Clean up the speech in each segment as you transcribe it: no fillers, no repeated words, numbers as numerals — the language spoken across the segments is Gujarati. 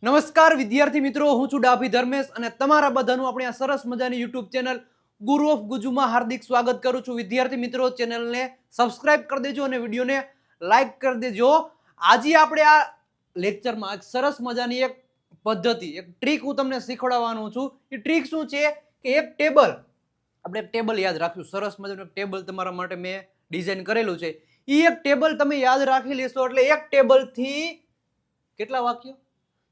નમસ્કાર વિદ્યાર્થી મિત્રો, હું છું ડાભી ધર્મેશ અને તમારા બધાનું આપણી આ સરસ મજાની યુટ્યુબ ચેનલ ગુરુ ઓફ ગુજુમાં હાર્દિક સ્વાગત કરું છું. વિદ્યાર્થી મિત્રો, ચેનલને સબસ્ક્રાઇબ કરી દેજો અને વિડીયોને લાઈક કરી દેજો. આજે આપણે આ લેક્ચરમાં એક સરસ મજાની એક પદ્ધતિ, એક ટ્રીક હું તમને શીખવાડવાનું છું. એ ટ્રીક શું છે કે એક ટેબલ, આપણે એક ટેબલ યાદ રાખ્યું, સરસ મજાનું એક ટેબલ તમારા માટે મેં ડિઝાઇન કરેલું છે. એ એક ટેબલ તમે યાદ રાખી લેશો એટલે એક ટેબલથી કેટલા વાક્યો,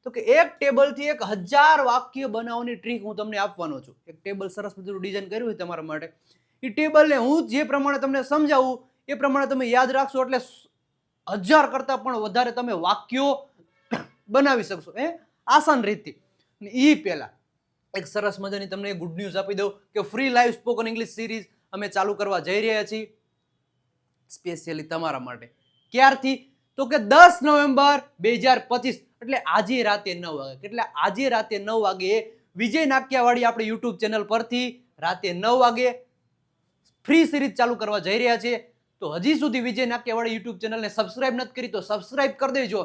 તો કે એક ટેબલથી 1000 વાક્ય બનાવવાની ટ્રીક હું તમને આપવાનો છું. એક ટેબલ સરસ મજાનું ડિઝાઇન કર્યું છે તમારા માટે. એ ટેબલને હું જે પ્રમાણે તમને સમજાવું એ પ્રમાણે તમે યાદ રાખશો એટલે 1000 કરતા પણ વધારે તમે વાક્યો બનાવી શકશો આસાન રીતથી. એ પહેલા એક સરસ મજાની તમને ગુડ ન્યૂઝ આપી દઉં કે free live spoken English series અમે ચાલુ કરવા જઈ રહ્યા છીએ સ્પેશિયલી તમારા માટે. ક્યારથી? તો કે 10 નવેમ્બર 2025 એટલે આજે રાતે 9 વાગે. એટલે આજે રાતે 9 વાગે વિજય નાક્યાવાળી આપણી યુટ્યુબ ચેનલ પરથી રાતે 9 વાગે ફ્રી સિરીઝ ચાલુ કરવા જઈ રહ્યા છે. તો હજી સુધી વિજય નાક્યાવાળી યુટ્યુબ ચેનલને સબસ્ક્રાઇબ નથી કરી તો સબસ્ક્રાઇબ કરી દેજો.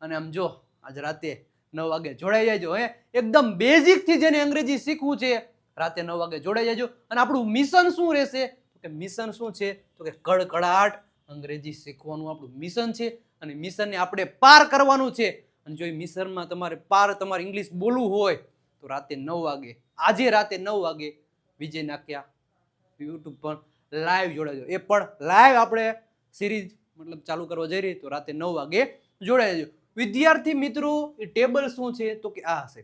અને આમ જો આજ રાતે 9 વાગે જોડાઈ જાયજો. એકદમ બેઝિક થી જેને અંગ્રેજી શીખવું છે રાતે 9 વાગે જોડાઈ જાયજો. અને આપણું મિશન શું રહેશે? તો કે મિશન શું છે? તો કે કડકડાટ અંગ્રેજી શીખવાનું આપણું મિશન છે. અને મિશનને આપણે પાર કરવાનું છે. અને જો એ મિશનમાં તમારે તમારે ઇંગ્લિશ બોલવું હોય તો રાતે 9 વાગે, આજે રાતે 9 વાગે વિજય નાક્યા યુટ્યુબ પર લાઈવ જોડાજો. એ પણ લાઈવ આપણે સિરીઝ મતલબ ચાલુ કરવા જઈ રહી તો રાતે 9 વાગે જોડાઈ જજો. વિદ્યાર્થી મિત્રો, એ ટેબલ શું છે? તો કે આ હશે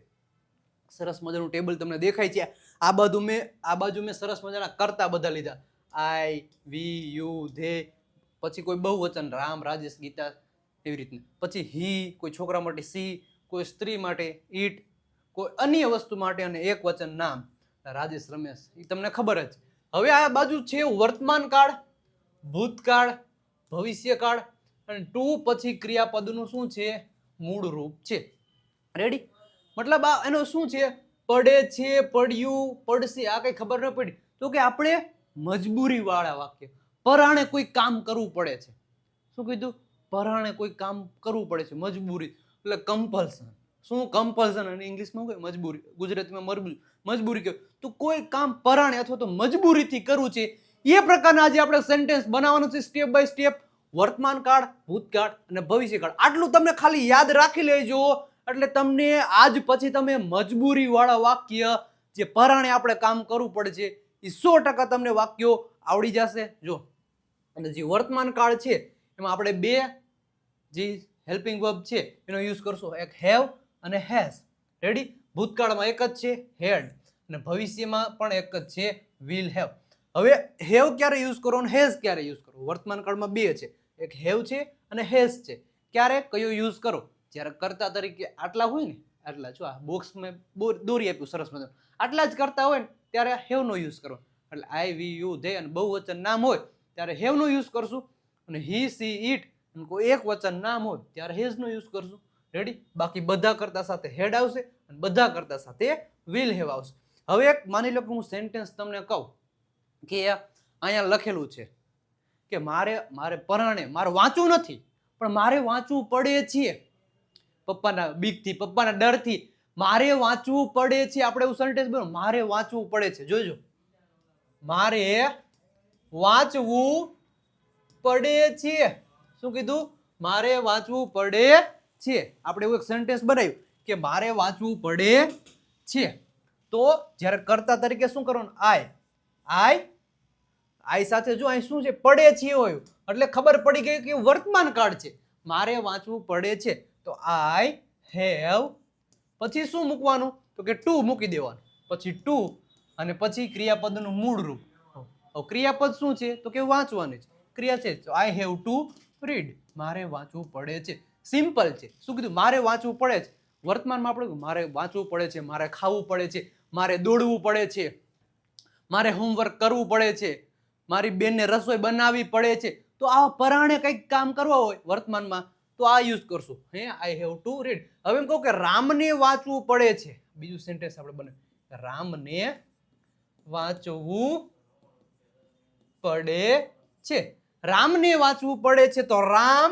સરસ મજાનું ટેબલ તમને દેખાય છે. આ બાજુ મેં સરસ મજાના કરતા બધા લીધા, આઈ, વી, યુ, ધે, પછી કોઈ બહુવચન રામ, રાજેશ, ગીતા એવી રીતના, પછી હી કોઈ છોકરા માટે, સી કોઈ સ્ત્રી માટે, ઈટ કોઈ અન્ય વસ્તુ માટે, અને એક વચન નામ રાજેશ, રમેશ. એ તમને ખબર જ. હવે આ બાજુ છે વર્તમાન કાળ, ભૂતકાળ, ભવિષ્યકાળ અને ટુ પછી ક્રિયાપદનું શું છે? મૂળ રૂપ છે. રેડી? મતલબ આ એનો શું છે? પડે છે, પડ્યું, પડશે. આ કઈ ખબર ન પડી તો કે આપણે મજબૂરી વાળા વાક્ય, પરાણે કોઈ કામ કરવું પડે છે. શું કીધું? પરાણે કોઈ કામ કરવું પડે છે, મજબૂરી એટલે કમ્પલ્સન. શું કમ્પલ્સન? અને ઇંગ્લિશમાં કઈ મજબૂરી, ગુજરાતીમાં મજબૂરી કહેવાય. તો કોઈ કામ પરાણે અથવા તો મજબૂરીથી કરવું છે એ પ્રકારના આજે આપણે સેન્ટેન્સ બનાવવાનું છે સ્ટેપ બાય સ્ટેપ. વર્તમાન કાળ, ભૂતકાળ અને ભવિષ્યકાળ આટલું તમને ખાલી યાદ રાખી લેજો એટલે તમને આજ પછી તમે મજબૂરી વાળા વાક્ય જે પરાણે આપણે કામ કરવું પડે છે એ 100% તમને વાક્યો આવડી જશે. જો અને જે વર્તમાન કાળ છે એમાં આપણે બે જે હેલ્પિંગ વર્બ છે એનો યુઝ કરશો, એક હેવ અને હેઝ. રેડી? ભૂતકાળમાં એક જ છે હેડ અને ભવિષ્યમાં પણ એક જ છે વિલ હેવ. હવે હેવ ક્યારે યુઝ કરો અને હેઝ ક્યારે યુઝ કરો? વર્તમાન કાળમાં બે છે, એક હેવ છે અને હેઝ છે. ક્યારે કયો યુઝ કરો? જ્યારે કર્તા તરીકે આટલા હોય ને, આટલા જો આ બોક્સમાં દોરી આપ્યું સરસ મજાનું, આટલા જ કરતા હોય ને ત્યારે હેવ નો યુઝ કરો. એટલે આઈ, વી, યુ, ધે અને બહુવચન નામ હોય ત્યારે હેવ નો યુઝ કરશું. અને હી, સી, ઈટ કોઈ એક વચન નામ હોય ત્યારે હેઝ નો યુઝ કરશું. રેડી? બાકી બધા કરતા સાથે હેડ આવશે અને બધા કરતા સાથે વિલ હેવ આવશે. હવે એક માની લો કે હું સેન્ટેન્સ તમને કહું કે અહીંયા લખેલું છે કે મારે પરાણે મારે વાંચવું નથી પણ મારે વાંચવું પડે છે. પપ્પાના બીકથી, પપ્પાના ડરથી મારે વાંચવું પડે છે. આપણે એવું સેન્ટેન્સ બોલો, મારે વાંચવું પડે છે. જોજો, મારે વાંચવું પડે છે. શું કીધું? મારે વાંચવું પડે છે. આપણે એવું એક સેન્ટેન્સ બનાવ્યું કે મારે વાંચવું પડે છે. તો જ્યારે કર્તા તરીકે શું કરવાનું? આઈ સાથે જો અહીં શું છે? પડે છે હોય એટલે ખબર પડી ગઈ કે વર્તમાન કાળ છે. મારે વાંચવું પડે છે તો આઈ હેવ, પછી શું મૂકવાનું? તો કે ટુ મૂકી દેવાનું. પછી ટુ અને પછી ક્રિયાપદનું મૂળ રૂપ. ક્રિયાપદ શું છે? તો કે વાંચવાનું છે. ક્રિયા છે તો આઈ હેવ ટુ રીડ. મારે વાંચવું પડે છે. સિમ્પલ છે. શું કીધું? મારે વાંચવું પડે છે. વર્તમાનમાં આપણે મારે વાંચવું પડે છે, મારે ખાવું પડે છે, મારે દોડવું પડે છે, મારે હોમવર્ક કરવું પડે છે, મારી બેનને રસોઈ બનાવવી પડે છે. તો આ પરાણે કંઈક કામ કરવા હોય વર્તમાનમાં તો આ યુઝ કરશું. I have to read. હવે એમ કહું કે રામને વાંચવું પડે છે. બીજું સેન્ટેન્સ આપણે બને, રામને વાંચવું પડે છે. રામને વાંચવું પડે છે તો રામ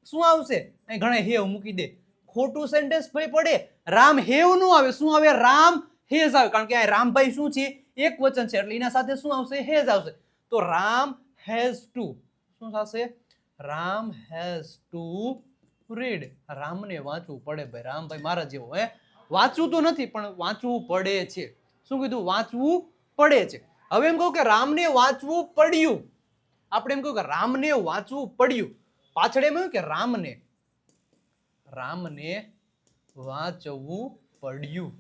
શું આવશે? અહીં ઘણા હેવ મૂકી દે, ખોટું સેન્ટેન્સ ભાઈ પડે. રામ હેવ નું આવે, શું આવે? રામ હેઝ આવે, કારણ કે આ રામભાઈ શું છે? એક વચન છે, એટલે એના સાથે શું આવશે? હેઝ આવશે. તો રામ હેઝ ટુ, શું થશે? Ram has to read. રામને વાંચવું પડે ભાઈ. રામભાઈ મારા જેવો હે, વાંચવું તો નથી પણ વાંચવું પડે છે. શું કીધું? વાંચવું પડે છે. હવે એમ કહું કે રામને વાંચવું પડ્યું. આપણે એમ કહું કે રામને વાંચવું પડ્યું. પાછળ એમ કહ્યું કે રામને વાંચવું પડ્યું.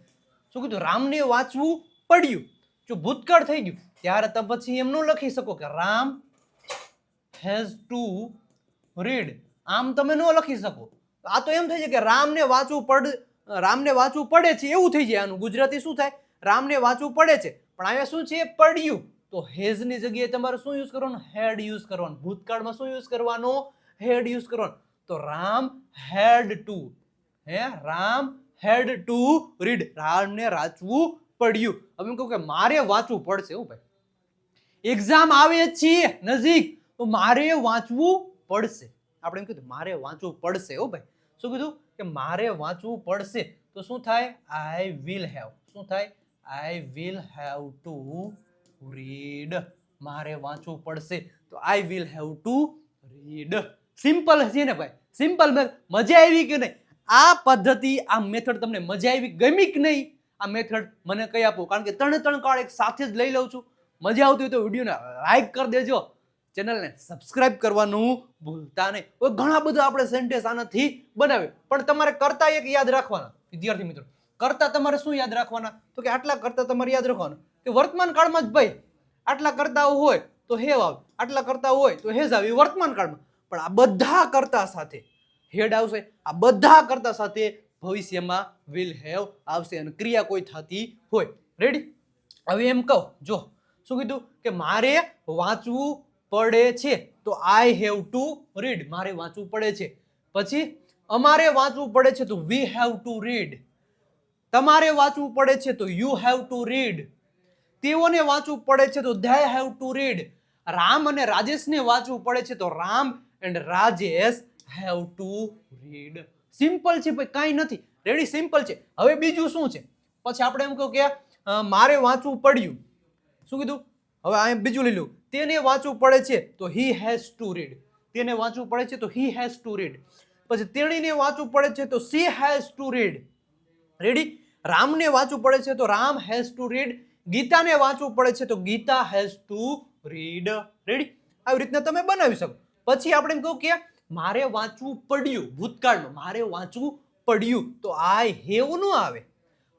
શું કીધું? રામને વાંચવું પડ્યું. જો ભૂતકાળ થઈ ગયું ત્યારે તમે પછી એમ ન લખી શકો કે રામ હેઝ ટુ રીડ. આમ તમે ન લખી શકો. આ તો એમ થઈ જાય કે રામને વાંચવું પડે છે એવું થઈ જાય. આનું ગુજરાતી શું થાય? રામને વાંચવું પડે છે, પણ અહીંયા શું છે? પડ્યું. તો હેઝ ની જગ્યાએ તમારે શું યુઝ કરવાનું? હેડ યુઝ કરવાનું. ભૂતકાળમાં શું યુઝ કરવાનો? હેડ યુઝ કરવાનો. તો રામ હેડ two, Ram head to read. રામને વાંચવું પડ્યું. હવે એમ કહું કે મારે વાંચવું પડશે. હું ભાઈ, એક્ઝામ આવે છે નજીક, તો મારે વાંચવું પડશે. આપણે એમ કીધું મારે વાંચવું પડશે. હો ભાઈ, શું કીધું? કે મારે વાંચવું પડશે. તો શું થાય? I will have. શું થાય? I will have to read. મારે વાંચવું પડશે, તો I will have to read. Simple છે ને ભાઈ? સિમ્પલ. મજા આવી કે નહીં? આ પદ્ધતિ, આ મેથડ તમને મજા આવી, ગમી કે નહીં? આ મેથડ મને કઈ આપો, કારણ કે ત્રણ કાર્ડ એક સાથે જ લઈ લઉં છું. મજા આવતી હોય તો વિડીયોને લાઈક કરી દેજો, ચેનલને સબસ્ક્રાઇબ કરવાનું ભૂલતા નહીં. ઘણા બધા આપણે સેન્ટેન્સ આનાથી બનાવ્યું, પણ તમારે કરતા એક યાદ રાખવાના. વિદ્યાર્થી મિત્રો, કરતા તમારે શું યાદ રાખવાના? તો કે આટલા કરતા તમારે યાદ રાખવાના કે વર્તમાન કાળમાં જ ભાઈ આટલા કરતા હોય તો હેવ આવે, આટલા કરતા હોય તો હેઝ આવે, વર્તમાન કાળમાં. પણ આ બધા કરતા સાથે હેડ આવશે, આ બધા કરતા સાથે ભવિષ્યમાં વિલ હેવ આવશે, અને ક્રિયા કોઈ થતી હોય. રેડી? હવે એમ કહો, જો શું કીધું? કે મારે વાંચવું પડે છે, તો આઈ હેવ ટુ રીડ. મારે વાંચવું પડે છે. પછી અમારે વાંચવું પડે છે, તો વી હેવ ટુ રીડ. તમારે વાંચવું પડે છે, તો યુ હેવ ટુ રીડ. તેઓને વાંચવું પડે છે, તો ધે હેવ ટુ રીડ. રામ અને રાજેશને વાંચવું પડે છે, તો Ram and Rajesh have to read. Simple છે ભાઈ, કાંઈ નથી. રેડી? સિમ્પલ છે. હવે બીજું શું છે? પછી આપણે એમ કહું કે મારે વાંચવું પડ્યું. શું કીધું? હવે આ બીજું લઈ લઉં. તેને વાંચવું પડે છે, તો હી હેઝ ટુ રીડ. તેને વાંચવું પડે છે, તો હી હેઝ ટુ રીડ. પછી તેણીને વાંચવું પડે છે, તો she has to read. Ready? રામને વાંચવું પડે છે, તો રામ હેઝ ટુ રીડ. ગીતાને વાંચવું પડે છે, તો Geeta has to read. Ready? આવી રીતના તમે બનાવી શકો. પછી આપણે એમ કહું કે મારે વાંચવું પડ્યું. ભૂતકાળમાં મારે વાંચવું પડ્યું, તો આઈ હેવ નું આવે.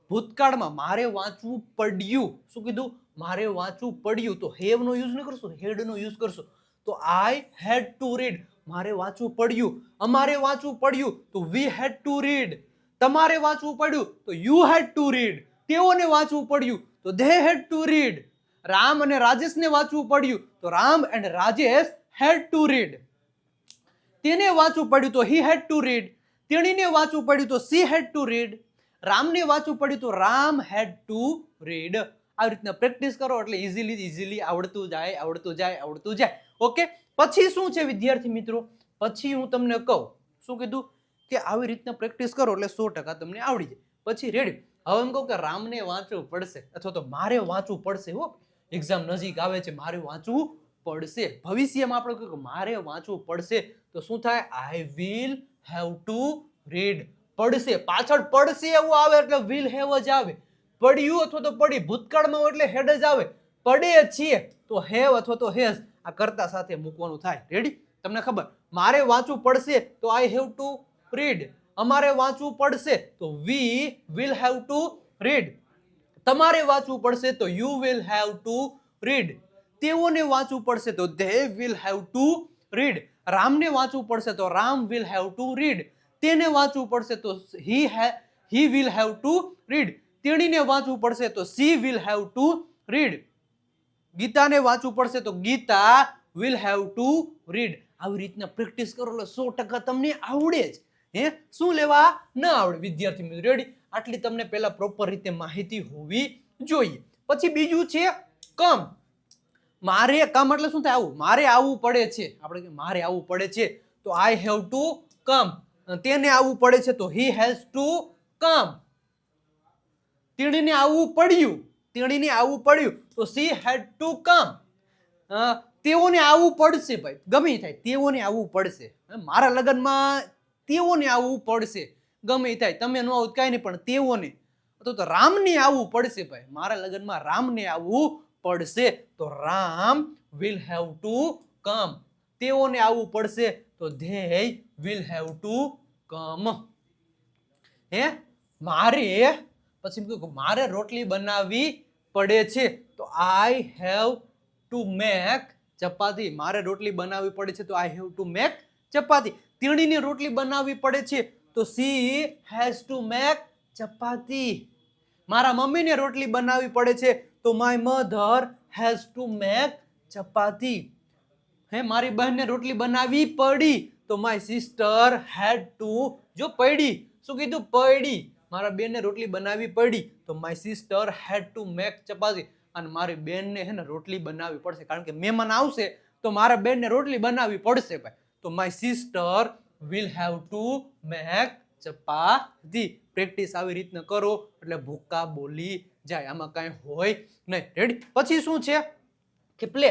ભૂતકાળમાં મારે વાંચવું પડ્યું. શું કીધું? મારે વાંચવું પડ્યું, તો હેવ નો યુઝ ન કરશો, હેડ નો યુઝ કરશો. તો આઈ હેડ ટુ રીડ. મારે વાંચવું પડ્યું. અમારે વાંચવું પડ્યું, તો વી હેડ ટુ રીડ. તમારે વાંચવું પડ્યું, તો યુ હેડ ટુ રીડ. તેઓને વાંચવું પડ્યું, તો ધે હેડ ટુ રીડ. રામ અને રાજેશને વાંચવું પડ્યું, તો Ram and Rajesh had to read. તેને વાંચવું પડ્યું, તો હી હેડ ટુ રીડ. તેણીને વાંચવું પડ્યું, તો સી હેડ ટુ રીડ. રામને વાંચવું પડ્યું, તો રામ હેડ ટુ રીડ. આવી રીતના પ્રેક્ટિસ કરો એટલે ઇઝીલી આવડતું જાય. ઓકે? પછી શું છે વિદ્યાર્થી મિત્રો? પછી હું તમને કહું, શું કીધું? કે આવી રીતના પ્રેક્ટિસ કરો એટલે 100% તમને આવડી જાય. પછી રેડી? હવે એમ કહું કે રામને વાંચવું પડશે, અથવા તો મારે વાંચવું પડશે. હો, એક્ઝામ નજીક આવે છે, મારે વાંચવું પડશે. ભવિષ્યમાં આપણે કહ્યું કે મારે વાંચવું પડશે, તો શું થાય? I will have to read. પડશે, પાછળ પડશે એવું આવે એટલે વિલ હેવ જ આવે. પડ્યું અથવા તો પડી, ભૂતકાળમાં હોય એટલે હેડ જ આવે. પડે છીએ તો હેવ અથવા તો હેઝ આ કરતા સાથે મૂકવાનું થાય. રેડી? તમને ખબર, મારે વાંચવું પડશે તો આઈ હેવ ટુ રીડ. અમારે વાંચવું પડશે તો we will have to read. તમારે વાંચવું પડશે તો you will have to read. તેઓને વાંચવું પડશે તો they will have to read. રામને વાંચવું પડશે તો Ram will have to read. તેને વાંચવું પડશે તો he will have to read. તેણીને વાંચવું પડશે તો she will have to read. ગીતાને વાંચવું પડશે તો Geeta will have to read. આવી રીતના પ્રેક્ટિસ કરો એટલે 100% તમને આવડે જ. શું લેવા ન આવડે વિદ્યાર્થી મિત્રો? રેડી? આટલી તમને પહેલા પ્રોપર રીતે માહિતી હોવી જોઈએ. પછી બીજું છે કમ. મારે કમ એટલે શું થાય? આવું. મારે આવવું પડે છે. આપણે મારે આવવું પડે છે તો આઈ હેવ ટુ કમ. તેને આવવું પડે છે તો હી હેઝ ટુ કમ. તેણીને આવવું પડ્યું તો she had to come. તેઓને આવવું પડશે ભાઈ, ગમે ઈ થાય, તેઓને આવવું પડશે. મારા લગ્નમાં તેઓને આવવું પડશે, ગમે ઈ થાય, તમે ન આવો કાંઈ નહીં, પણ તેઓને તો રામને આવવું પડશે ભાઈ, મારા લગ્નમાં રામને આવવું પડશે તો Ram will have to come. તેઓને આવવું પડશે તો they will have to come. મારે રોટલી બનાવવી પડે છે તો I have to make ચપાતી. મારે રોટલી બનાવવી પડે છે તો I have to make ચપાતી. તેણીને રોટલી બનાવવી પડે છે તો she has to make ચપાતી. મારા મમ્મીને રોટલી બનાવવી પડે છે તો my mother has to make ચપાતી. મારી બહેનને રોટલી બનાવવી પડી તો my sister had to, જો પડી, શું કીધું? પડી. મારા બેનને રોટલી બનાવવી પડી તો my sister had to make ચપાતી. અને મારી બેનને રોટલી બનાવવી પડશે, કારણ કે મહેમાન આવશે તો મારા બેનને રોટલી બનાવવી પડશે ભાઈ, તો my sister will have to make chapati. Practice આવી રીતના કરો એટલે ભૂકા બોલી જાય, આમાં કાંઈ હોય નહીં. રેડી? પછી શું છે કે પ્લે.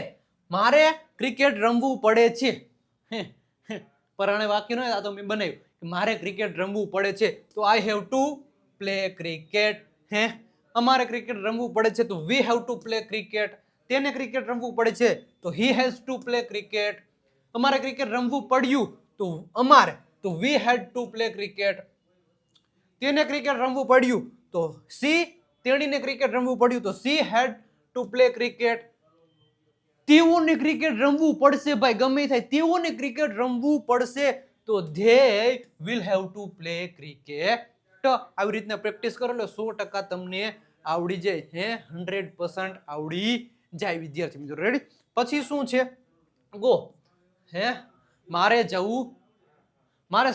મારે ક્રિકેટ રમવું પડે છે. પરાણે વાક્ય ન, આ તો મેં બનાવ્યું કે મારે ક્રિકેટ રમવું પડે છે તો I have to play cricket. અમારે ક્રિકેટ રમવું પડે છે તો we have to play cricket. તેને ક્રિકેટ રમવું પડે છે તો he has to play cricket. અમારે ક્રિકેટ રમવું પડ્યું તો અમારે, તો we had to play cricket. તેને ક્રિકેટ રમવું પડ્યું તો તેણીને ક્રિકેટ રમવું પડ્યું તો she had to play cricket. તેઓને ક્રિકેટ રમવું પડશે ભાઈ, ગમે થાય, તેઓને ક્રિકેટ રમવું પડશે તો they will have to play cricket. આવી રીતના પ્રેક્ટિસ કરો એટલે 100% તમને આવડી જાય. 100% આવડી જાય વિદ્યાર્થી મિત્રો. રેડી? પછી શું છે? ગો. મારે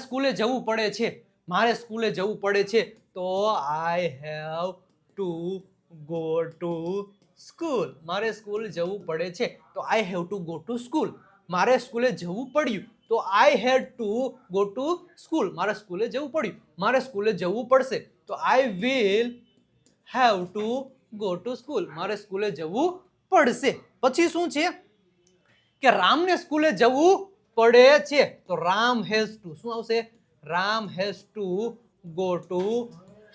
સ્કૂલે જવું પડે છે. મારે સ્કૂલે જવું પડે છે તો I have to go to school. મારે સ્કૂલ જવું પડે છે તો I have to go to school. મારે સ્કૂલે જવું પડ્યું તો I had to go to school. મારે સ્કૂલે જવું પડ્યું, મારે સ્કૂલે જવું પડશે તો I will have to go to school. મારે સ્કૂલે જવું પડશે. પછી શું છે કે રામને સ્કૂલે જવું પડે છે તો રામ has to, શું આવશે? Ram has to go to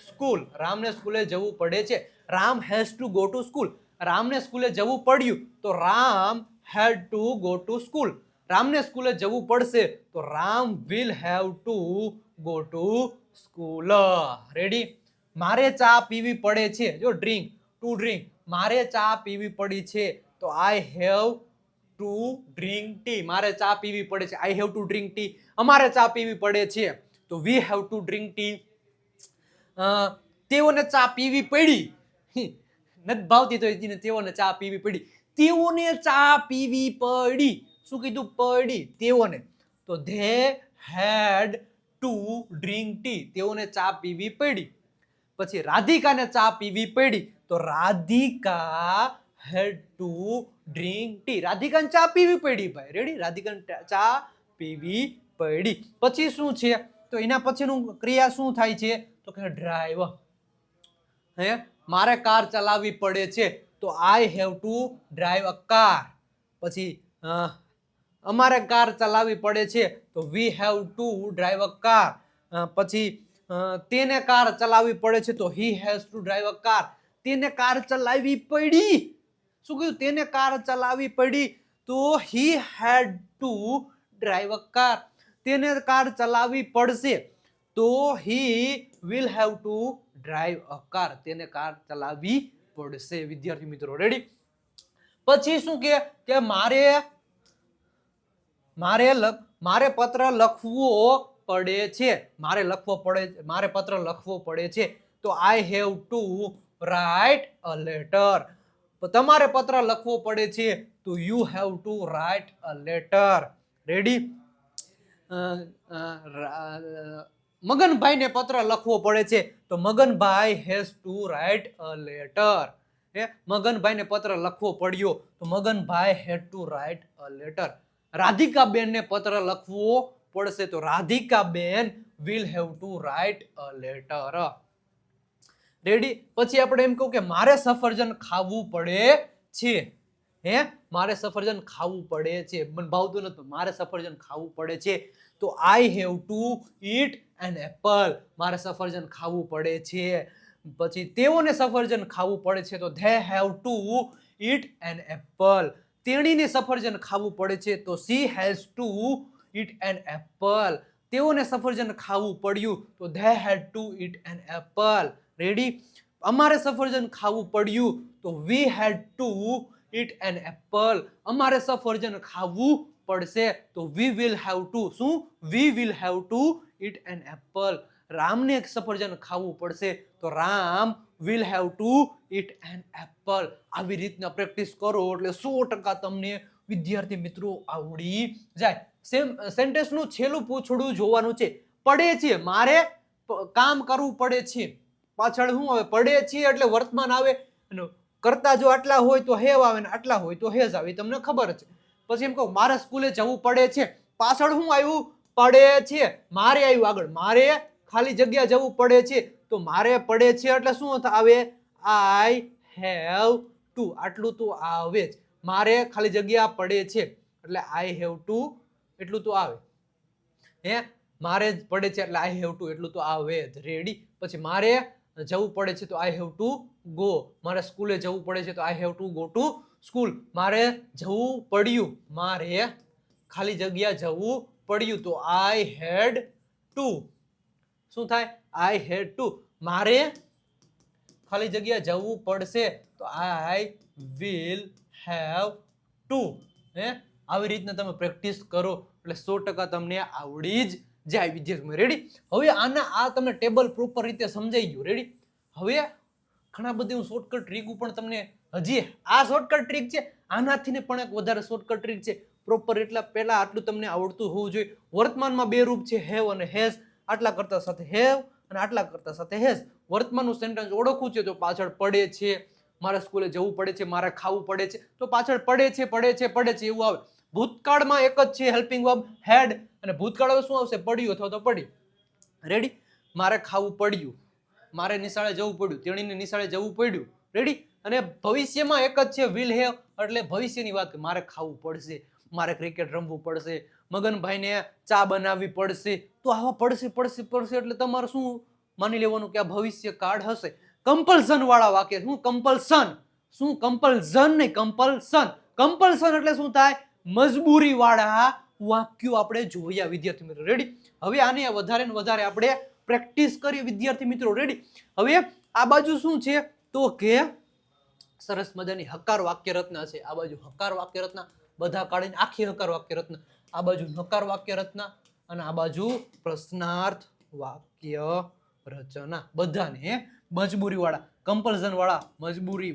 school. રામને સ્કૂલે જવું પડે છે, Ram has to go to school. રામને સ્કૂલે જવું પડ્યું તો Ram had to go to school. રામને સ્કૂલે જવું પડશે તો Ram will have to go to school. Ready? મારે ચા પીવી પડે છે, જો ડ્રિંક, ટુ ડ્રિંક. મારે ચા પીવી પડી છે તો I have to drink tea. મારે ચા પીવી પડે છે, I have to drink tea. અમારે ચા પીવી પડે છે તો we have to drink tea. તેઓને ચા પીવી પડી, નથી ભાવતી તો તેઓને ચા પીવી પડી. તેઓને ચા પીવી પડી, શું કીધું? પડી. તેઓને તો they had to drink tea. તેઓને ચા પીવી પડી. પછી રાધિકાને ચા પીવી પડી તો Radhika had to drink tea. રાધિકાને ચા પીવી પડી ભાઈ. રેડી? રાધિકાને ચા પીવી પડી. પછી શું છે તો એના પછીનું ક્રિયા શું થાય છે તો કે ડ્રાઈવ. મારે કાર ચલાવવી પડે છે તો I have to drive a car. પછી અમારે કાર ચલાવવી પડે છે તો we have to drive a car. પછી તેને કાર ચલાવવી પડે છે તો he has to drive a car. તેને કાર ચલાવવી પડી, શું કહ્યું? તેને કાર ચલાવવી પડી તો he had to drive a car. તેને કાર ચલાવવી પડશે તો he will have to drive a car. તેને કાર ચલાવવી પડશે વિદ્યાર્થી મિત્રો. રેડી? પછી શું કે મારે પત્ર લખવો પડે છે. મારે પત્ર લખવો પડે છે તો I have to write a letter. તમારે પત્ર લખવો પડે છે તો you have to write a letter. Ready? મગનભાઈને પત્ર લખવો પડે છે તો Maganbhai has to write a letter. મગનભાઈને પત્ર લખવો પડ્યો તો Maganbhai had to write a letter. રાધિકાબેનને પત્ર લખવો પડશે તો Radhikaben will have to write a letter. Ready. પછી આપણે એમ કહું કે મારે સફરજન ખાવું પડે છે. મારે સફરજન ખાવું પડે છે, મને ભાવતું નથી, મારે સફરજન ખાવું પડે છે. તો I have to eat an Apple. મારે સફરજન ખાવું પડે છે. પછી તેઓને સફરજન ખાવું પડે છે, તો they have to eat an Apple. તેણીને સફરજન ખાવું પડે છે, તો she has two eat an Apple. તેઓને સફરજન ખાવું પડ્યું, તો they had two eat an Apple. Ready. અમારે સફરજન ખાવું પડ્યું, તો વી હેડ ટુ ઈટ એન એપલ. અમારે સફરજન ખાવું પડશે, તો વી વિલ હેવ ટુ. શું? We will have to eat an apple. રામને સફરજન ખાવું પડશે, તો Ram will have to eat an apple. આવી રીતના પ્રેક્ટિસ કરો એટલે 100% તમને વિદ્યાર્થી મિત્રો આવડી જાય. સેન્ટેન્સનું છેલ્લું પૂછડું જોવાનું છે. પડે છે, મારે કામ કરવું પડે છે. પાછળ શું આવે? પડે છે એટલે વર્તમાન આવે. કરતા જો આટલા હોય તો હેવ આવે ને આટલા હોય તો હેઝ આવે, તમને ખબર છે. પછી એમ કહું મારે સ્કૂલે જવું પડે છે. પાછળ શું આવ્યું? પડે છે. મારે આવ્યું આગળ. મારે ખાલી જગ્યા જવું પડે છે, તો મારે પડે છે એટલે શું આવે? I have to. આટલું તો આવે જ. મારે ખાલી જગ્યા પડે છે એટલે આઈ હેવ ટુ એટલું તો આવે. મારે પડે છે એટલે આઈ હેવ ટુ એટલું તો આવે જ. રેડી. પછી મારે જવું પડે છે તો આઈ હેવ ટુ ગો. મારે સ્કૂલે જવું પડે છે તો I have to go to school. મારે જવું પડ્યું. મારે ખાલી જગ્યા જવું પડ્યું, તો આઈ હેડ ટુ. શું થાય? આઈ હેડ ટુ. મારે ખાલી જગ્યા જવું પડશે, તો આઈ વિલ હેવ ટુ. આવી રીતના તમે પ્રેક્ટિસ કરો એટલે 100% તમને આવડી જ જાય વિદ્યાર્થી. રેડી. હવે આ તમને ટેબલ પ્રોપર રીતે સમજાઈ ગયું. રેડી. હવે ઘણા બધી હું શોર્ટકટ ટ્રીક પણ તમને હજી આ શોર્ટકટ ટ્રીક છે, આનાથી પણ એક વધારે શોર્ટકટ ટ્રીક છે. પ્રોપર એટલા પહેલા આટલું તમને આવડતું હોવું જોઈએ. વર્તમાનમાં બે રૂપ છે, હેવ અને હેઝ. આટલા કરતા સાથે હેવ અને આટલા કરતા સાથે હેઝ. વર્તમાનનું સેન્ટેન્સ ઓળખવું છે તો પાછળ પડે છે, મારે સ્કૂલે જવું પડે છે, મારે ખાવું પડે છે, તો પાછળ પડે છે પડે છે પડે છે એવું આવે. ભૂતકાળમાં એક જ છે હેલ્પિંગ વર્બ હેડ, અને ભૂતકાળ શું આવશે? પડ્યું અથવા તો પડી. રેડી. મારે ખાવું પડ્યું, મારે નિશાળે જવું પડ્યું, તેણીને નિશાળે જવું પડ્યું. રેડી. અને ભવિષ્યમાં એક જ છે વિલ હેવ, એટલે ભવિષ્યની વાત. મારે ખાવું પડશે, મારે ક્રિકેટ રમવું પડશે, મગનભાઈને ચા બનાવવી પડશે. તો આવા પડશે પડશે પડશે એટલે તમારે શું માની લેવાનું કે આ ભવિષ્ય કાળ હશે. કમ્પલ્સન વાળા વાક્ય. શું? કમ્પલ્સન. શું? કમ્પલ્સન નહીં, કમ્પલ્સન. કમ્પલ્સન એટલે શું થાય? મજબૂરી વાળા વાક્યો આપણે જોયા વિદ્યાર્થી મિત્રો. રેડી. હવે આને વધારે ને વધારે આપણે પ્રેક્ટિસ કરીએ વિદ્યાર્થી મિત્રો. રેડી. હવે આ બાજુ શું છે? તો કે સરસ મજાની હકાર વાક્ય રચના છે. આ બાજુ હકાર વાક્ય રચના બધા કાઢીને આખી હકાર વાક્ય રચના. આ બાજુ નકાર વાક્ય રચના અને આ બાજુ પ્રશ્નાર્થ વાક્ય રચના. બધાને મજબૂરી વાળા, કમ્પલ્સન વાળા, મજબૂરી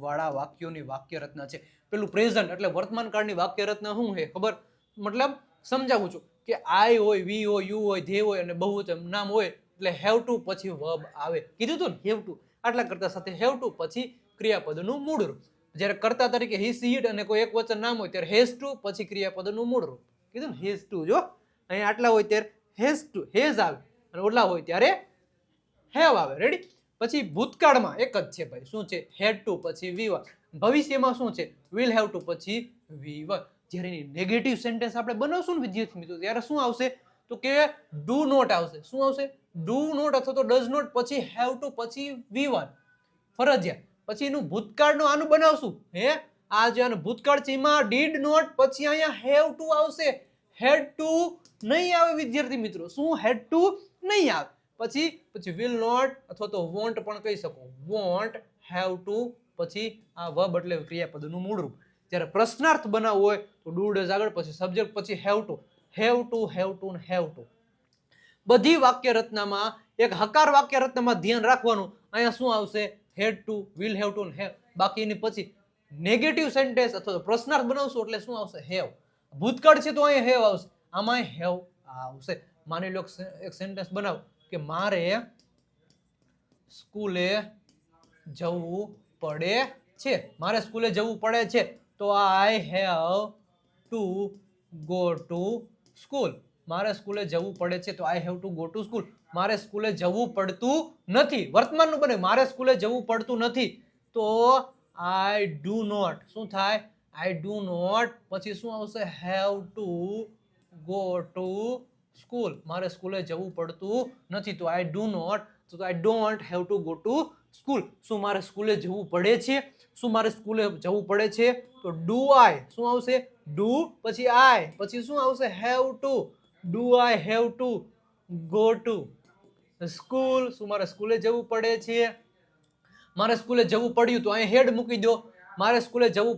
વાળા વાક્યોની વાક્ય રચના છે. પેલું પ્રેઝન્ટ એટલે વર્તમાન કાળની વાક્ય રચના શું છે ખબર? મતલબ સમજાવું છું કે આઈ હોય, વી હોય, યુ હોય, ધે હોય અને બહુવચન નામ હોય એટલે હેવ ટુ પછી વર્બ આવે. કીધું તું ને હેવ ટુ. આટલા કરતા સાથે હેવ ટુ પછી ક્રિયાપદનું મૂળ રૂપ. જ્યારે કર્તા તરીકે હી, સી, ઇટ અને કોઈ એક વચન નામ હોય ત્યારે હેઝ ટુ પછી ક્રિયાપદનું મૂળ રૂપ. કીધું ને હેઝ ટુ. જો અહીંયા આટલા હોય ત્યારે હેઝ ટુ હેઝ આવે અને ઓલા હોય ત્યારે હેવ આવે. રેડી. પછી ભૂતકાળમાં એક જ છે ભાઈ. શું છે? હેડ ટુ પછી વી વન. ભવિષ્યમાં શું છે? વિલ હેવ ટુ પછી વી વન. જ્યારે નેગેટિવ સેન્ટેન્સ આપણે બનાવશું ને વિદ્યાર્થી મિત્રો ત્યારે શું આવશે? તો કે ડુ નોટ આવશે. શું આવશે? ડુ નોટ અથવા તો ડઝ નોટ પછી હેવ ટુ પછી વી વન ફરજિયાત. પછી એનું ભૂતકાળનું આનું બનાવશું. આ જે આનું ભૂતકાળ છે એમાં ડીડ નોટ પછી અહીંયા હેવ ટુ આવશે. હેડ ટુ નહીં આવે વિદ્યાર્થી મિત્રો. શું? હેડ ટુ નહીં આવે. પછી વિલ નોટ અથવા તો વોન્ટ પણ કહી શકો. વોન્ટ, હેવ ટુ પછી આ વર્બ એટલે ક્રિયાપદનું મૂળરૂપ. જ્યારે પ્રશ્નાર્થ બનાવવો હોય તો ડુ ડઝ આગળ પછી સબ્જેક્ટ પછી have to. Have to, have to ને હેવ ટુ. બધી વાક્ય રચનામાં એક હકાર વાક્ય રચનામાં ધ્યાન રાખવાનું. અહીંયા શું આવશે? હેડ ટુ, વિલ હેવ ટુ ને હેવ. બાકીની પછી નેગેટિવ સેન્ટેન્સ અથવા તો પ્રશ્નાર્થ બનાવશું એટલે શું આવશે? હેવ. ભૂતકાળ છે તો અહીંયા હેવ આવશે, આમાં હેવ આવશે. માની લો એક સેન્ટેન્સ બનાવો કે મારે સ્કૂલે જવું પડે છે. મારે સ્કૂલે જવું પડે છે તો I have to go to school. મારે સ્કૂલે જવું પડે છે તો I have to go to school. મારે સ્કૂલે જવું પડતું નથી. વર્તમાનનું બને મારે સ્કૂલે જવું પડતું નથી. તો આઈ ડુ નોટ. શું થાય? I do not. પછી શું આવશે? Have to go to school. મારે સ્કૂલે જવું પડતું નથી. તો આઈ ડુ નોટ. તો I don't have to go to school. શું મારે સ્કૂલે જવું પડે છે? શું મારે સ્કૂલે જવું પડે છે? તો ડુ આઈ. શું આવશે? ડુ પછી આઈ પછી શું આવશે? Have two. Do I have to go to school. શું મારે સ્કૂલે જવું પડે છે? મારે સ્કૂલે જવું પડ્યું તો અહીં હેડ મૂકી દો. મારે સ્કૂલે જવું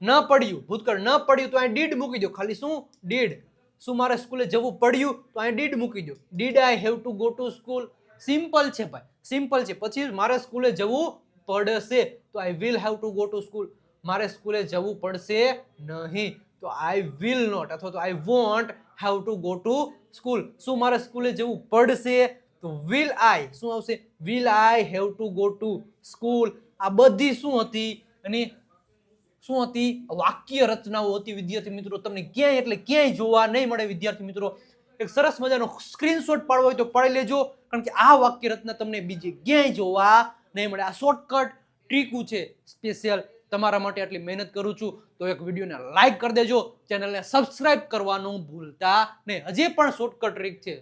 ન પડ્યું, ભૂતકાળ ન પડ્યું તો અહીં ડીડ મૂકી દો. ખાલી શું? ડીડ. શું મારે સ્કૂલે જવું પડ્યું તો અહીં ડીડ મૂકી દો. Did I have to go to school. Simple છે ભાઈ, સિમ્પલ છે. પછી મારે સ્કૂલે જવું પડશે તો I will have to go to school. મારે સ્કૂલે જવું પડશે નહીં તો આઈ વિલ નોટ અથવા તો I want have to go to school. શું મારે સ્કૂલે જવું પડશે? તો વિલ આઈ. શું આવશે? Will I have to go to school. આ બધી શું હતી? અને શું હતી? વાક્ય રચનાઓ હતી વિદ્યાર્થી મિત્રો. તમને ક્યાંય એટલે ક્યાંય જોવા નહીં મળે વિદ્યાર્થી મિત્રો. એક સરસ મજાનો સ્ક્રીનશોટ પાડવો હોય તો પાડી લેજો, કારણ કે આ વાક્ય રચના તમને બીજે ક્યાંય જોવા નહીં મળે. આ શોર્ટકટ ટ્રીકું છે સ્પેશિયલ તમારા માટે. આટલી મહેનત કરું છું તો એક વિડીયોને લાઈક કરી દેજો, ચેનલને સબસ્ક્રાઇબ કરવાનું ભૂલતા નહીં. હજી પણ શોર્ટકટ ટ્રીક છે,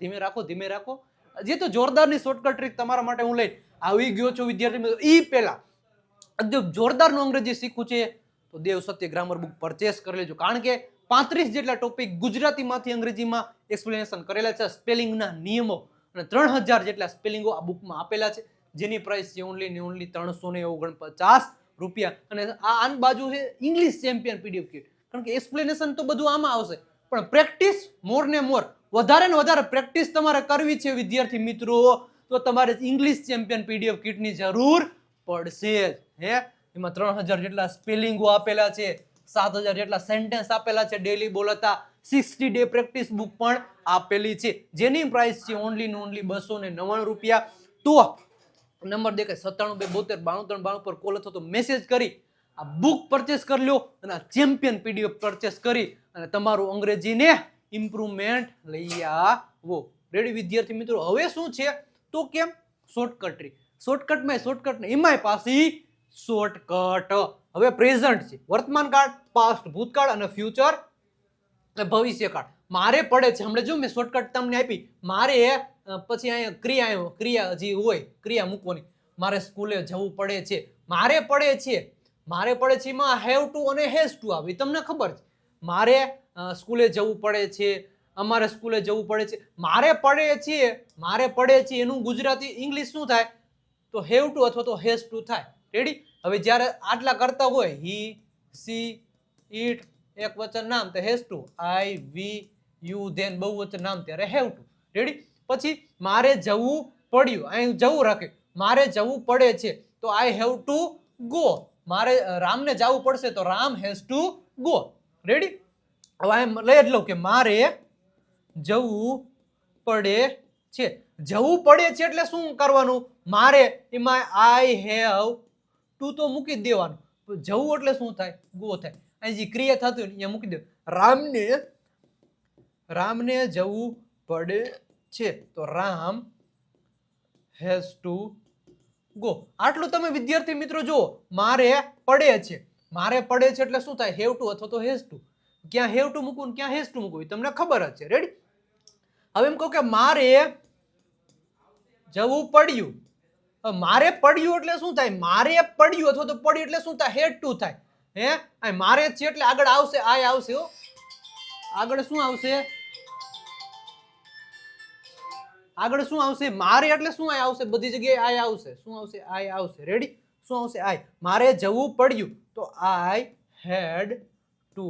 ધીમે રાખો ધીમે રાખો. હજી તો જોરદારની શોર્ટકટ ટ્રીક તમારા માટે હું લઈને આવી ગયો છું વિદ્યાર્થી મિત્રો. એ પહેલા જોરદારનું અંગ્રેજી શીખવું છે તો દેવ સત્ય ગ્રામર બુક પરચેસ કરી લેજો, કારણ કે 35 જેટલા ટોપિક ગુજરાતીમાંથી અંગ્રેજીમાં એક્સપ્લેનેશન કરેલા છે, સ્પેલિંગના નિયમો અને 3000 જેટલા સ્પેલિંગો આ બુકમાં આપેલા છે, જેની પ્રાઇસ છે ઓનલી ને ઓનલી 349 રૂપિયા. અને આ બાજુ છે ઇંગ્લિશ ચેમ્પિયન પીડીએફ કિટ, કારણ કે એક્સપ્લેનેશન તો બધું આમાં આવશે, પણ પ્રેક્ટિસ મોર ને મોર, વધારે ને વધારે પ્રેક્ટિસ તમારે કરવી છે વિદ્યાર્થી મિત્રો, તો તમારે ઇંગ્લિશ ચેમ્પિયન પીડીએફ કિટની જરૂર પડશે જ. હે એમાં 3000 જેટલા સ્પેલિંગો આપેલા છે, 7000 જેટલા સેન્ટેન્સ આપેલા છે ડેલી બોલતા, 60 ડે પ્રેક્ટિસ બુક પણ આપેલી છે, જેની પ્રાઇસ છે ઓનલી ને ઓનલી 299 રૂપિયા. તો નંબર દેખાય 97 272 93 92 પર કોલ અથવા તો મેસેજ કરી આ બુક પરચેસ કરી લો અને આ ચેમ્પિયન પીડીએફ પરચેસ કરી અને તમારું અંગ્રેજીને ઇમ્પ્રુવમેન્ટ લઈ આવો. રેડી વિદ્યાર્થી મિત્રો? હવે શું છે તો કેમ શોર્ટકટ ટ્રીક, શોર્ટકટમાં શોર્ટકટ ને એમાંય પાછી શોર્ટકટ. હવે પ્રેઝન્ટ છે, વર્તમાન કાળ, પાસ્ટ ભૂતકાળ અને ફ્યુચર ભવિષ્યકાળ. મારે પડે છે, હમણાં જો મેં શોર્ટકટ તમને આપી, મારે પછી અહીંયા ક્રિયા જે હોય ક્રિયા મૂકવાની, મારે સ્કૂલે જવું પડે છે, મારે પડે છે એમાં હેવ ટુ અને હેઝ ટુ આવે, તમને ખબર છે. મારે સ્કૂલે જવું પડે છે, અમારે સ્કૂલે જવું પડે છે, મારે પડે છે એનું ગુજરાતી ઇંગ્લિશ શું થાય? તો હેવ ટુ અથવા તો હેઝ ટુ થાય. રેડી? હવે જ્યારે આટલા કરતા હોય, હી, સી, ઇટ, એક વચન નામ તો has to, I, we, you, then બહુવચન નામ ત્યારે હેવ ટુ. રેડી? પછી મારે જવું પડ્યું, અહીં જવું રાખે, મારે જવું પડે છે તો આઈ હેવ ટુ ગો. મારે રામને જવું પડશે તો Ram has to go. Ready? હવે એમ લઈ જ લઉં કે મારે જવું પડે છે. જવું પડે છે એટલે શું કરવાનું? મારે એમાં આઈ હેવ ટુ તો મૂકી દેવાનું. જવું એટલે શું થાય? ગો થાય. અહીં જે ક્રિયા થતી હોય અહીંયા મૂકી દેવું. રામને જવું પડે છે તો રામ હેઝ ટુ ગો. આટલું તમે વિદ્યાર્થી મિત્રો જુઓ. મારે પડે છે એટલે શું થાય? હેવ ટુ અથવા તો હેઝ ટુ. ક્યાં હેવ ટુ મૂકવું ને ક્યાં હેઝ ટુ મૂકવું તમને ખબર જ છે. રેડી? હવે એમ કહું કે મારે જવું પડ્યું. મારે પડ્યું એટલે શું થાય? મારે પડ્યું અથવા તો પડ્યું એટલે શું થાય? હેડ ટુ થાય. હે મારે છે એટલે આગળ આવશે આય આવશે. આગળ શું આવશે? મારે એટલે શું આય આવશે? બધી જગ્યાએ આય આવશે. શું આવશે? આય આવશે. રેડી? શું આવશે? આય. મારે જવું પડ્યું તો આઈ હેડ ટુ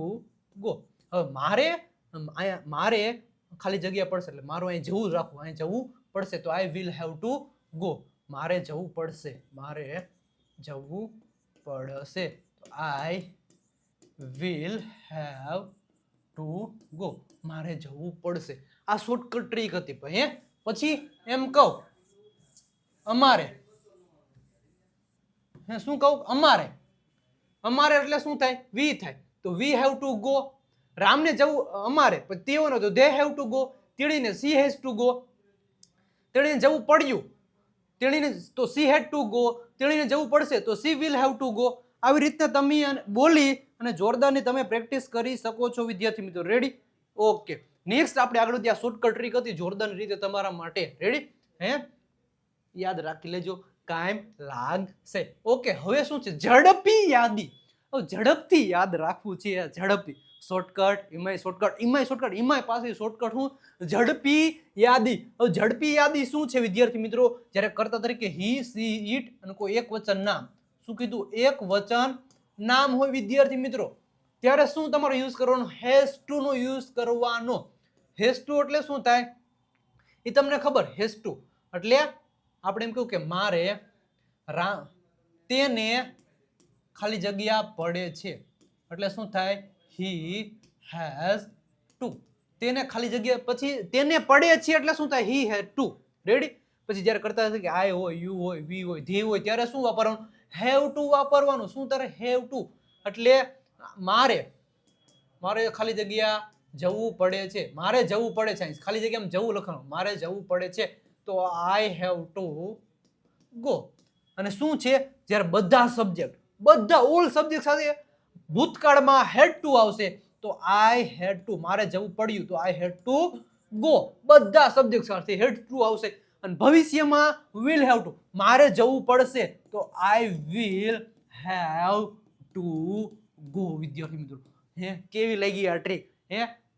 ગો. હવે મારે ખાલી જગ્યા પડશે એટલે મારું અહીં જવું રાખવું, અહીં જવું પડશે તો I will have to go. મારે જવું પડશે તો I will have to go. મારે જવું પડશે. આ શોર્ટકટ ટ્રીક હતી ભાઈ. પછી એમ કહું અમારે, શું કહું? અમારે એટલે શું થાય? વી થાય તો વી હેવ ટુ ગો. રામને જવું અમારે, તેઓનો તો દે હેવ ટુ ગો. તીડીને સી હેઝ ટુ ગો. તેણીને જવું પડ્યું, તેણીને તો સી હેડ ટુ ગો, તેણીને જવું પડશે તો she will have to go. આવી રીતના તમે બોલી અને જોરદારની તમે પ્રેક્ટિસ કરી શકો છો વિદ્યાર્થી મિત્રો. રેડી? ઓકે. નેક્સ્ટ આપણે આગળ ત્યાં શોર્ટકટ ટ્રીક હતી જોરદારની રીતે તમારા માટે. રેડી? યાદ રાખી લેજો, કાયમ લાગશે. ઓકે. હવે શું છે? ઝડપી યાદી. ઝડપથી યાદ રાખવું છે. ઝડપી શોર્ટકટ, એમાંય પાસે શોર્ટકટ હું ઝડપી યાદી. હવે ઝડપી યાદી શું છે વિદ્યાર્થી મિત્રો? જ્યારે કર્તા તરીકે હી, સી, ઇટ અને કોઈ એક વચન નામ, શું કીધું? એક વચન નામ હોય વિદ્યાર્થી મિત્રો, ત્યારે શું તમારે યુઝ કરવાનો? હેઝ ટુ નો યુઝ કરવાનો. હેઝ ટુ એટલે શું થાય એ તમને ખબર? હેઝ ટુ એટલે આપણે એમ કહ્યું કે મારે તેને ખાલી જગ્યા પડે છે, એટલે શું થાય? He has to. તેને ખાલી જગ્યા, પછી તેને પડે છે એટલે શું થાય? He has to. રેડી? પછી જ્યારે કરતા હશે કે આઈ હોય, યુ હોય, વી હોય, ધે હોય, ત્યારે શું વાપરવાનું? હેવ ટુ વાપરવાનું. શું તારે? Have to. એટલે મારે ખાલી જગ્યા જવું પડે છે, મારે જવું પડે છે, ખાલી જગ્યામાં જવું લખવાનું, મારે જવું પડે છે તો આઈ હેવ ટુ ગો. અને શું છે? જ્યારે બધા સબ્જેક્ટ, બધા ઓલ સબ્જેક્ટ સાથે ભૂતકાળમાં હેડ ટુ આવશે તો આઈ હેડ ટુ, મારે જવું પડ્યું તો આઈ હેડ ટુ ગો. બધા સબ્જેક્ટ સાથે હેડ ટુ આવશે. અને ભવિષ્યમાં વિલ હેવ ટુ, મારે જવું પડશે તો I will have to go. વિદ્યાર્થી મિત્રો, કેવી લાગી આ ટ્રીક?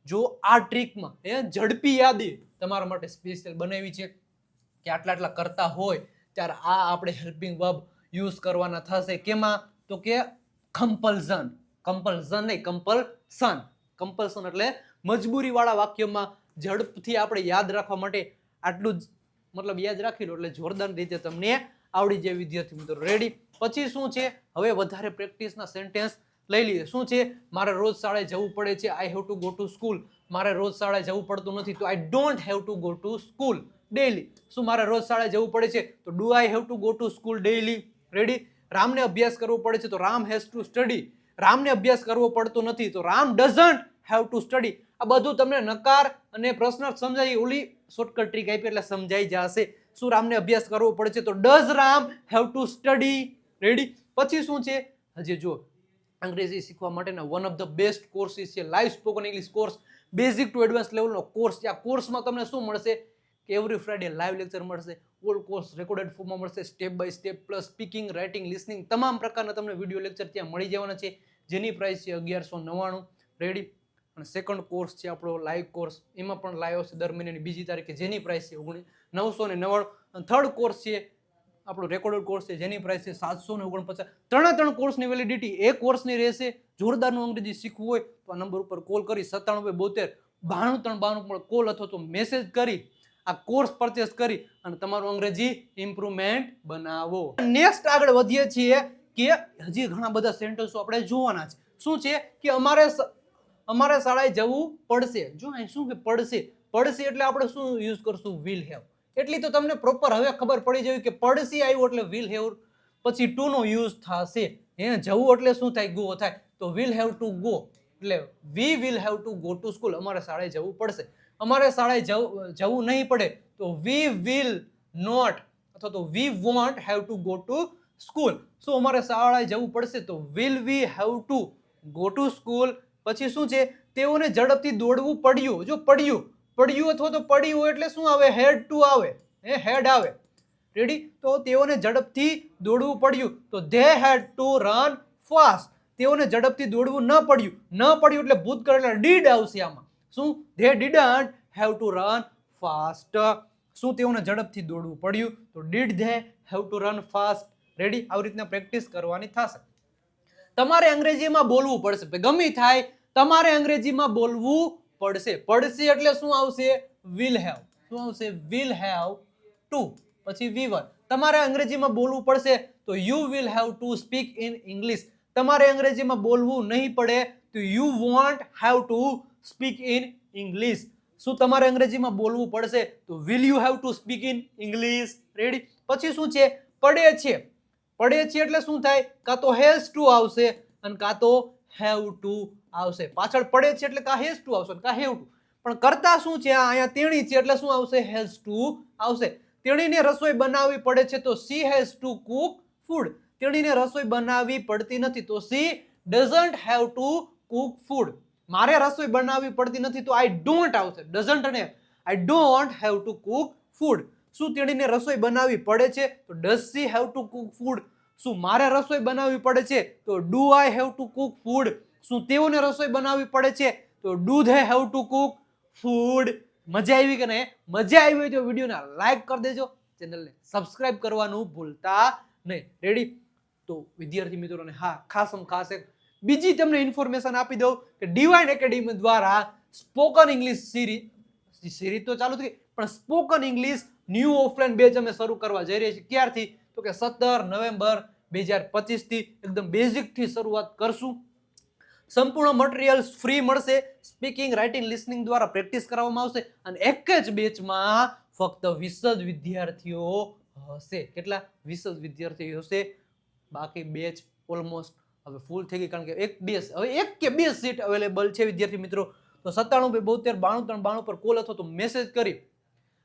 જો આ ટ્રીકમાં ઝડપી યાદી તમારા માટે સ્પેશિયલ બનાવી છે કે આટલા કરતા હોય ત્યારે આ આપણે હેલ્પિંગ વર્બ યુઝ કરવાના થશે. કેમાં? તો કે કમ્પલ્ઝન. કમ્પલ્ઝન નહીં, કમ્પલ્સન એટલે મજબૂરી વાળા વાક્યમાં ઝડપથી આપણે યાદ રાખવા માટે આટલું જ મતલબ યાદ રાખી લો એટલે જોરદાર રીતે તમને આવડી જાય વિદ્યાર્થી મિત્રો. રેડી? પછી શું છે? હવે વધારે પ્રેક્ટિસના સેન્ટેન્સ લઈ લઈએ. શું છે? મારે રોજ શાળાએ જવું પડે છે, I have to go to school. મારે રોજ શાળાએ જવું પડતું નથી તો I don't have to go to school daily. શું મારે રોજ શાળાએ જવું પડે છે તો do I have to go to school daily. Ready? રામને અભ્યાસ કરવો પડે છે તો રામ હેઝ ટુ સ્ટડી. રામને અભ્યાસ કરવો પડતો નથી તો Ram doesn't have to study. આ બધું તમને નકાર અને પ્રશ્ન સમજાય, ઓલી શોર્ટકટ ટ્રીક આપી એટલે સમજાઈ જશે. શું રામને અભ્યાસ કરવો પડે છે તો does Ram have to study. Ready? પછી શું છે? હજી જો અંગ્રેજી શીખવા માટેના one of the best courses છે live spoken English course, basic to advance લેવલનો કોર્સ છે. આ કોર્સમાં તમને શું મળશે કે એવરી ફ્રાઈડે લાઈવ લેક્ચર મળશે, ઓલ કોર્સ રેકોર્ડેડ ફોર્મમાં મળશે, step by step plus speaking, writing, listening તમામ પ્રકારના તમને વિડીયો લેક્ચર ત્યાં મળી જવાના છે, જેની પ્રાઇસ છે 1199. રેડી? અને સેકન્ડ કોર્સ છે આપણો લાઈવ કોર્સ, એમાં પણ લાઈવ આવશે દર મહિનાની 2જી તારીખે, જેની પ્રાઇસ છે 999. અને થર્ડ કોર્સ છે આપણો રેકોર્ડેડ કોર્સ છે, જેની પ્રાઇસ છે 749. ત્રણ કોર્સની વેલિડિટી. એ કોર્સની રહેશે. જોરદારનું અંગ્રેજી શીખવું હોય તો આ નંબર ઉપર કોલ કરી 9772 92 પર કોલ અથવા તો મેસેજ કરી આ કોર્સ પરચેસ કરી અને તમારું અંગ્રેજી ઇમ્પ્રુવમેન્ટ બનાવો. નેક્સ્ટ આગળ વધીએ છીએ કે હજી ઘણા બધા સેન્ટેન્સો આપણે જોવાના છે. શું છે કે અમારે શાળાએ જવું પડશે. જો અહીં શું કે પડશે એટલે આપણે શું યુઝ કરશું? Will have. એટલી તો તમને પ્રોપર હવે ખબર પડી જાય કે પડશે આવ્યું એટલે વિલ હેવ પછી ટુ નો યુઝ થશે. જવું એટલે શું થાય? ગો થાય. તો વિલ હેવ ટુ ગો એટલે વી will have to go to school. અમારે શાળાએ જવું પડશે. અમારે શાળાએ જવું નહીં પડે તો વી વિલ નોટ અથવા તો we want have to go to school. શું અમારે શાળાએ જવું પડશે તો will we have to go to school. પછી શું છે? તેઓને ઝડપથી દોડવું પડ્યું. જો પડ્યું અથવા તો પડી હોય એટલે શું આવે? હેડ ટુ આવે. હેડ આવે. રેડી? તો તેઓને ઝડપથી દોડવું પડ્યું તો they had two run fast. તેઓને ઝડપથી દોડવું ન પડ્યું એટલે ભૂતકાળ એટલે ડીડ આવશે આમાં. શું? They didn't have to run fast. શું તેઓને ઝડપથી દોડવું પડ્યું તો did they have to run fast. Ready? આવી રીતના પ્રેક્ટિસ કરવાની થશે. તમારે અંગ્રેજીમાં બોલવું પડશે. ગમે થાય તમારે અંગ્રેજીમાં બોલવું પડશે. પડશે એટલે શું આવશે? Will have. શું આવશે? વિલ હેવ ટુ પછી V1. તમારે અંગ્રેજીમાં બોલવું પડશે તો you will have to speak in English. તમારે અંગ્રેજીમાં બોલવું નહીં પડે તો you want have to speak in English. શું તમારે અંગ્રેજીમાં બોલવું પડશે તો will you have to speak in English. Ready? પછી શું છે? પડે છે એટલે શું થાય? કાં તો હેઝ ટુ આવશે અને કાં તો હેવ ટુ આવશે. પાછળ પડે છે એટલે કાં હેઝ ટુ આવશે કાં હેવ ટુ. પણ કરતા શું છે? અહીંયા તેણી છે એટલે શું આવશે? હેઝ ટુ આવશે. તેણીને રસોઈ બનાવવી પડે છે તો she has to cook food. તેણીને રસોઈ બનાવવી પડતી નથી તો she doesn't have to cook food. મારે રસોઈ બનાવવી પડતી નથી તો I don't આવશે. doesn't ને I don't have to cook food. શું તેણીને રસોઈ બનાવવી પડે છે તો does she have to cook food. શું મારે રસોઈ બનાવવી પડે છે તો do I have to cook food. શું તેઓને રસોઈ બનાવવી પડે છે તો do they have to cook food. મજા આવી કે નહીં? મજા આવી હોય તો વિડીયોને લાઈક કરી દેજો, ચેનલને સબસ્ક્રાઇબ કરવાનું ભૂલતા નહીં. રેડી? તો વિદ્યાર્થી મિત્રોને હા, ખાસ એક બીજી તમને ઇન્ફોર્મેશન આપી દઉં કે ડિવાઇન એકેડમી દ્વારા સ્પોકન ઇંગ્લિશ સિરીઝ તો ચાલુ થઈ પણ spoken English new offline batch અમે શરૂ કરવા જઈ રહ્યા છીએ. ક્યારથી? તો કે 17 નવેમ્બર 2025 થી એકદમ બેઝિક થી શરૂઆત કરશું. સંપૂર્ણ મટીરિયલ્સ ફ્રી મળશે. સ્પીકિંગ, રાઇટિંગ, લિસનિંગ દ્વારા પ્રેક્ટિસ કરવામાં આવશે અને એક જ બેચમાં ફક્ત 20 જ વિદ્યાર્થીઓ હશે. કેટલા? 20 જ વિદ્યાર્થીઓ હશે. બાકી બેચ ઓલમોસ્ટ હવે ફૂલ થઈ ગઈ કારણ કે એક કે બે સીટ અવેલેબલ છે વિદ્યાર્થી મિત્રો. તો 9772929392 પર કોલ અથવા તો મેસેજ કરી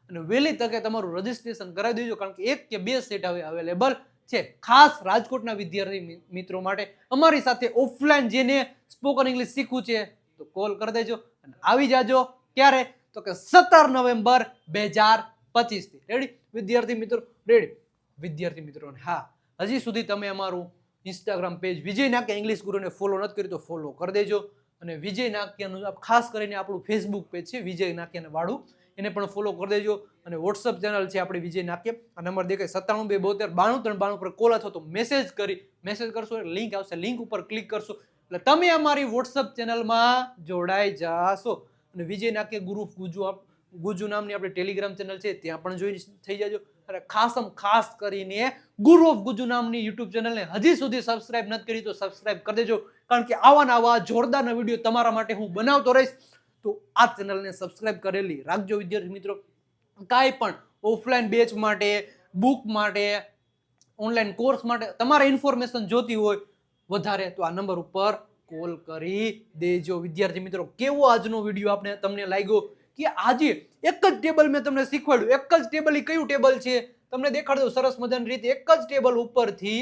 અને વહેલી તકે તમારું રજીસ્ટ્રેશન કરાવી દેજો કારણ કે એક કે બે સીટ હવે અવેલેબલ છે. ખાસ રાજકોટના વિદ્યાર્થી મિત્રો માટે અમારી સાથે ઓફલાઈન જેને સ્પોકન ઇંગ્લિશ શીખવું છે તો કોલ કરી દેજો અને આવી જાજો. ક્યારે? તો કે 17 નવેમ્બર 2025 થી. રેડી વિદ્યાર્થી મિત્રો? રેડી વિદ્યાર્થી મિત્રોને હા, હજી સુધી તમે અમારું ઇન્સ્ટાગ્રામ પેજ વિજય નાકિયા ઇંગ્લિશ ગુરુને ફોલો નથી કર્યું તો ફોલો કરી દેજો અને વિજય નાકિયાનું ખાસ કરીને આપણું ફેસબુક પેજ છે વિજય નાકિયાને વાળું, એને પણ ફોલો કરી દેજો અને વોટ્સઅપ ચેનલ છે આપણી વિજય નાકિયા. આ નંબર દેખાય 9722929392 પર કોલ અથવા તો મેસેજ કરશો એટલે લિંક આવશે. લિંક ઉપર ક્લિક કરશો એટલે તમે અમારી વોટ્સઅપ ચેનલમાં જોડાઈ જાશો અને વિજય નાકિયા ગુજુ નામની આપણી ટેલિગ્રામ ચેનલ છે ત્યાં પણ જોઈ થઈ જાજો. અને ખાસ કરીને ગુરુ ઓફ ગુજુ નામની યુટ્યુબ ચેનલને હજી સુધી સબસ્ક્રાઇબ નથી કરી તો સબસ્ક્રાઇબ કરી દેજો કારણ કે આવા જોરદારના વિડીયો તમારા માટે હું બનાવતો રહીશ. તો આ ચેનલને સબસ્ક્રાઇબ કરેલી રાખજો વિદ્યાર્થી મિત્રો. કાંઈ પણ ઓફલાઈન બેચ માટે, બુક માટે, ઓનલાઈન કોર્સ માટે તમારે ઇન્ફોર્મેશન જોતી હોય વધારે તો આ નંબર ઉપર કોલ કરી દેજો વિદ્યાર્થી મિત્રો. કેવો આજનો વિડીયો તમને લાગ્યો કે આજે એક જ ટેબલ મેં તમને શીખવાડ્યું. એક જ ટેબલ, એ કયું ટેબલ છે તમને દેખાડી દઉં સરસ મજાની રીતે. એક જ ટેબલ ઉપરથી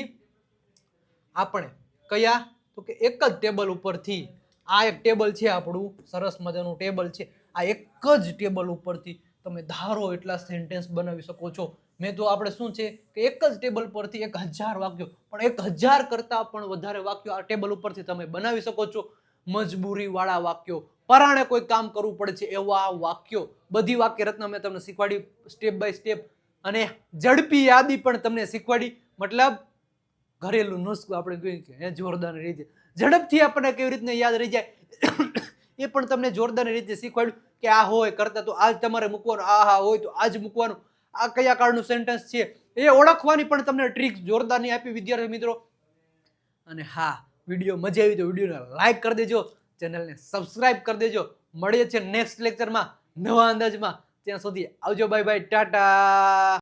આપણે કયા? તો કે એક જ ટેબલ ઉપરથી આ એક ટેબલ છે આપણું સરસ મજાનું ટેબલ છે. આ એક જ ટેબલ ઉપરથી તમે ધારો એટલા સેન્ટેન્સ બનાવી શકો છો. મેં તો આપણે શું છે કે એક જ ટેબલ પરથી 1000 વાક્યો પણ 1000 કરતા પણ વધારે વાક્યો આ ટેબલ ઉપરથી તમે બનાવી શકો છો. મજબૂરી વાળા વાક્યો, પરાણે કોઈ કામ કરવું પડે છે એવા વાક્યો, બધી વાક્ય રચના મેં તમને શીખવાડી સ્ટેપ બાય સ્ટેપ અને ઝડપી યાદી પણ તમને શીખવાડી. મતલબ ઘરેલું નુસ્ખો આપણે કહીએ કે જોરદાર રીતે ઝડપથી આપણને કેવી રીતને યાદ રહી જાય એ પણ તમને જોરદાર રીતે શીખવાડ્યું કે આ હોય કરતા તો આજ તમારે મૂકવાનું, આ હોય તો આજ મૂકવાનું, આ કયા કાળનું સેન્ટેન્સ છે એ ઓળખવાની પણ તમને ટ્રીક જોરદારની આપી વિદ્યાર્થી મિત્રો. અને હા, વિડીયો મજા આવી તો વિડીયોને લાઈક કરી દેજો, ચેનલને સબસ્ક્રાઇબ કરી દેજો. મળીએ છીએ નેક્સ્ટ લેક્ચરમાં નવા અંદાજમાં. ત્યાં સુધી આવજો, બાય બાય, ટાટા.